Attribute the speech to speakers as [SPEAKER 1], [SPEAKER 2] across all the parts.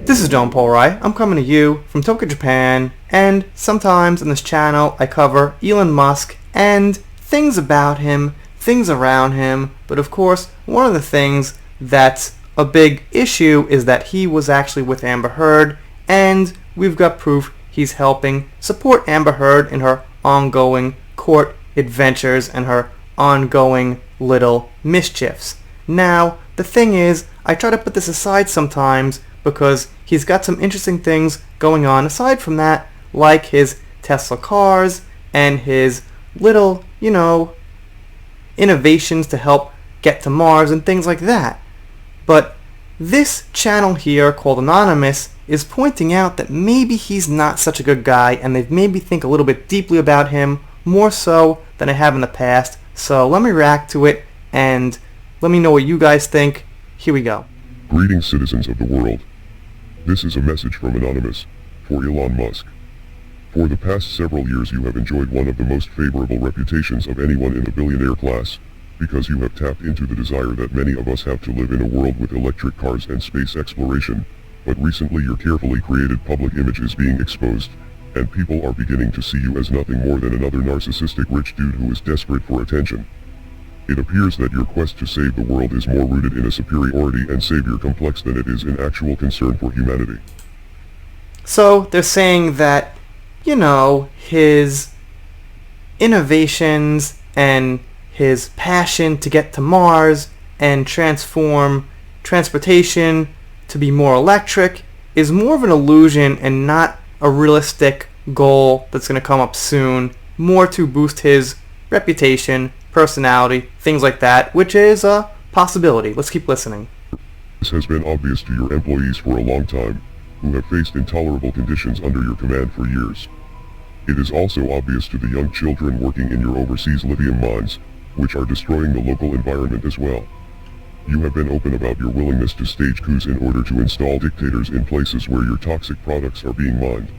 [SPEAKER 1] This is John Polrai. I'm coming to you from Tokyo, Japan, and sometimes on this channel I cover Elon Musk and things about him, things around him, but of course one of the things that's a big issue is that he was actually with Amber Heard, and we've got proof he's helping support Amber Heard in her ongoing court adventures and her ongoing little mischiefs. Now, the thing is, I try to put this aside sometimes because he's got some interesting things going on aside from that, like his Tesla cars and his little, innovations to help get to Mars and things like that. But this channel here called Anonymous is pointing out that maybe he's not such a good guy, and they've made me think a little bit deeply about him, more so than I have in the past. So let me react to it and let me know what you guys think. Here we go.
[SPEAKER 2] Greetings, citizens of the world. This is a message from Anonymous for Elon Musk. For the past several years you have enjoyed one of the most favorable reputations of anyone in the billionaire class, because you have tapped into the desire that many of us have to live in a world with electric cars and space exploration. But recently your carefully created public image is being exposed, and people are beginning to see you as nothing more than another narcissistic rich dude who is desperate for attention. It appears that your quest to save the world is more rooted in a superiority and savior complex than it is in actual concern for humanity.
[SPEAKER 1] So they're saying that, his innovations and his passion to get to Mars and transform transportation to be more electric is more of an illusion and not a realistic goal that's going to come up soon, more to boost his reputation, personality, things like that, which is a possibility. Let's keep listening.
[SPEAKER 2] This has been obvious to your employees for a long time, who have faced intolerable conditions under your command for years. It is also obvious to the young children working in your overseas lithium mines, which are destroying the local environment as well. You have been open about your willingness to stage coups in order to install dictators in places where your toxic products are being mined.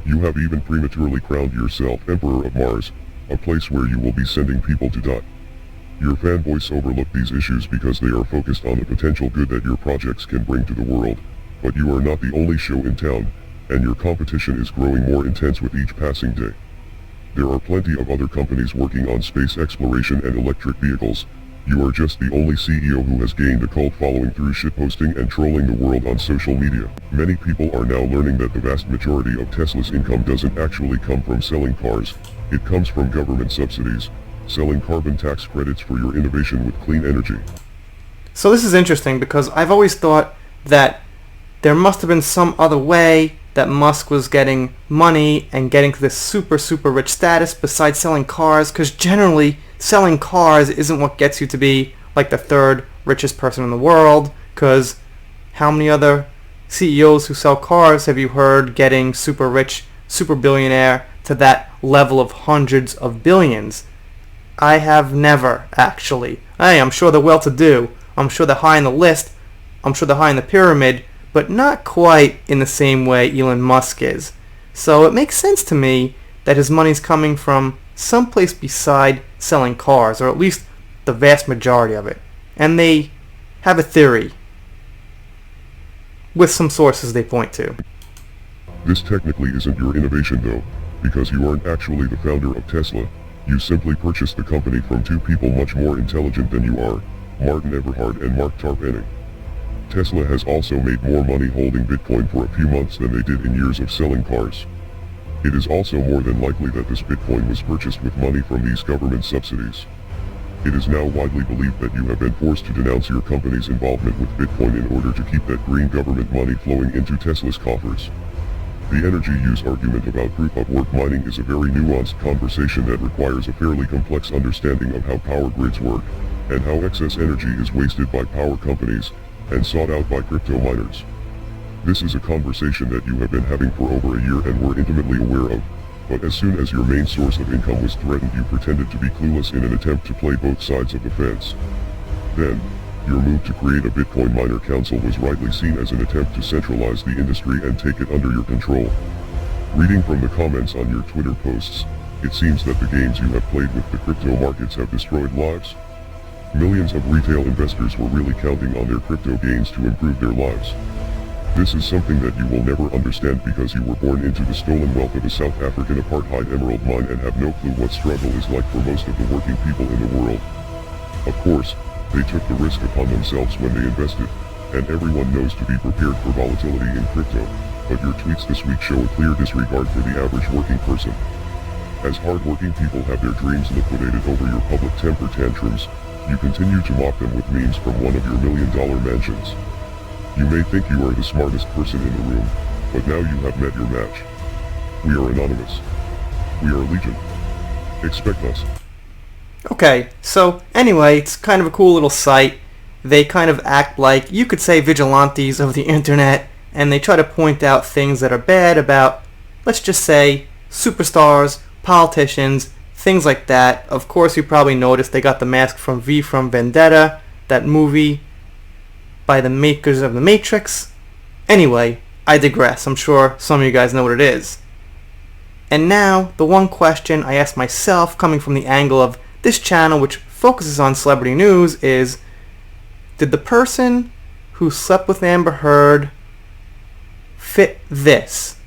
[SPEAKER 2] You have even prematurely crowned yourself Emperor of Mars, a place where you will be sending people to die. Your fanboys overlook these issues because they are focused on the potential good that your projects can bring to the world, but you are not the only show in town, and your competition is growing more intense with each passing day. There are plenty of other companies working on space exploration and electric vehicles. You are just the only CEO who has gained a cult following through shitposting and trolling the world on social media. Many people are now learning that the vast majority of Tesla's income doesn't actually come from selling cars. It comes from government subsidies, selling carbon tax credits for your innovation with clean energy.
[SPEAKER 1] So this is interesting because I've always thought that there must have been some other way that Musk was getting money and getting to this super rich status besides selling cars, because generally selling cars isn't what gets you to be like the third richest person in the world, because how many other CEOs who sell cars have you heard getting super rich, super billionaire to that level of hundreds of billions? I have never, actually. I'm sure they're well-to-do. I'm sure they're high on the list. I'm sure they're high in the pyramid, but not quite in the same way Elon Musk is. So it makes sense to me that his money's coming from someplace beside selling cars, or at least the vast majority of it. And they have a theory, with some sources they point to.
[SPEAKER 2] This technically isn't your innovation though, because you aren't actually the founder of Tesla. You simply purchased the company from two people much more intelligent than you are, Martin Eberhard and Mark Tarpenning. Tesla has also made more money holding Bitcoin for a few months than they did in years of selling cars. It is also more than likely that this Bitcoin was purchased with money from these government subsidies. It is now widely believed that you have been forced to denounce your company's involvement with Bitcoin in order to keep that green government money flowing into Tesla's coffers. The energy use argument about proof-of-work mining is a very nuanced conversation that requires a fairly complex understanding of how power grids work, and how excess energy is wasted by power companies, and sought out by crypto miners. This is a conversation that you have been having for over a year and were intimately aware of, but as soon as your main source of income was threatened you pretended to be clueless in an attempt to play both sides of the fence. Then, your move to create a Bitcoin miner council was rightly seen as an attempt to centralize the industry and take it under your control. Reading from the comments on your Twitter posts, it seems that the games you have played with the crypto markets have destroyed lives. Millions of retail investors were really counting on their crypto gains to improve their lives. This is something that you will never understand because you were born into the stolen wealth of a South African apartheid emerald mine and have no clue what struggle is like for most of the working people in the world. Of course, they took the risk upon themselves when they invested, and everyone knows to be prepared for volatility in crypto, but your tweets this week show a clear disregard for the average working person. As hard-working people have their dreams liquidated over your public temper tantrums, you continue to mock them with memes from one of your million-dollar mansions. You may think you are the smartest person in the room, but now you have met your match. We are anonymous. We are Legion. Expect us.
[SPEAKER 1] Okay, so anyway, it's kind of a cool little site. They kind of act like, you could say, vigilantes of the internet, and they try to point out things that are bad about, let's just say, superstars, politicians, things like that. Of course, you probably noticed they got the mask from V from Vendetta, that movie by the makers of The Matrix. Anyway, I digress. I'm sure some of you guys know what it is. And now, the one question I ask myself, coming from the angle of this channel, which focuses on celebrity news, is, did the person who slept with Amber Heard fit this?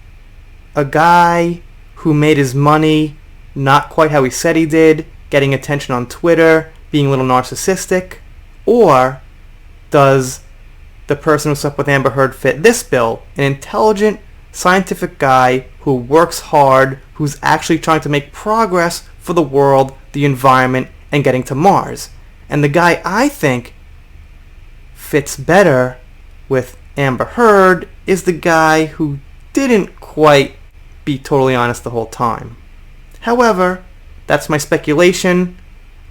[SPEAKER 1] A guy who made his money not quite how he said he did, getting attention on Twitter, being a little narcissistic? Or does the person who slept with Amber Heard fit this bill? An intelligent, scientific guy who works hard, who's actually trying to make progress for the world, the environment, and getting to Mars. And the guy I think fits better with Amber Heard is the guy who didn't quite be totally honest the whole time. However, that's my speculation.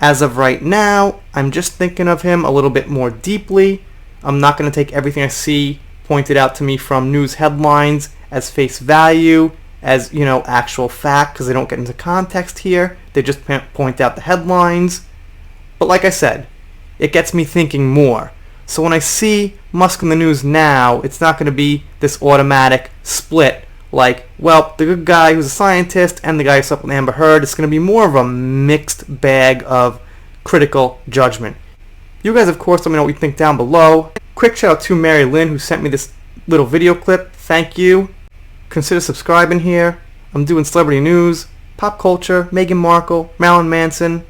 [SPEAKER 1] As of right now, I'm just thinking of him a little bit more deeply. I'm not going to take everything I see pointed out to me from news headlines as face value, as, actual fact, because they don't get into context here. They just point out the headlines. But like I said, it gets me thinking more. So when I see Musk in the news now, it's not going to be this automatic split like, well, the good guy who's a scientist and the guy who slept with Amber Heard. It's going to be more of a mixed bag of critical judgment. You guys, of course, let me know what you think down below. Quick shout out to Mary Lynn, who sent me this little video clip. Thank you. Consider subscribing here. I'm doing celebrity news, pop culture, Meghan Markle, Marilyn Manson,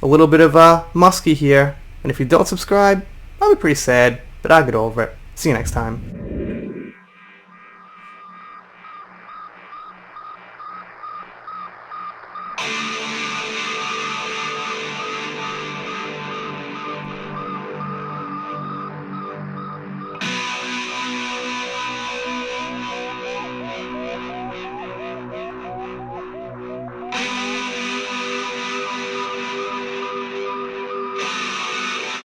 [SPEAKER 1] a little bit of Muskie here. And if you don't subscribe, I'll be pretty sad, but I'll get over it. See you next time.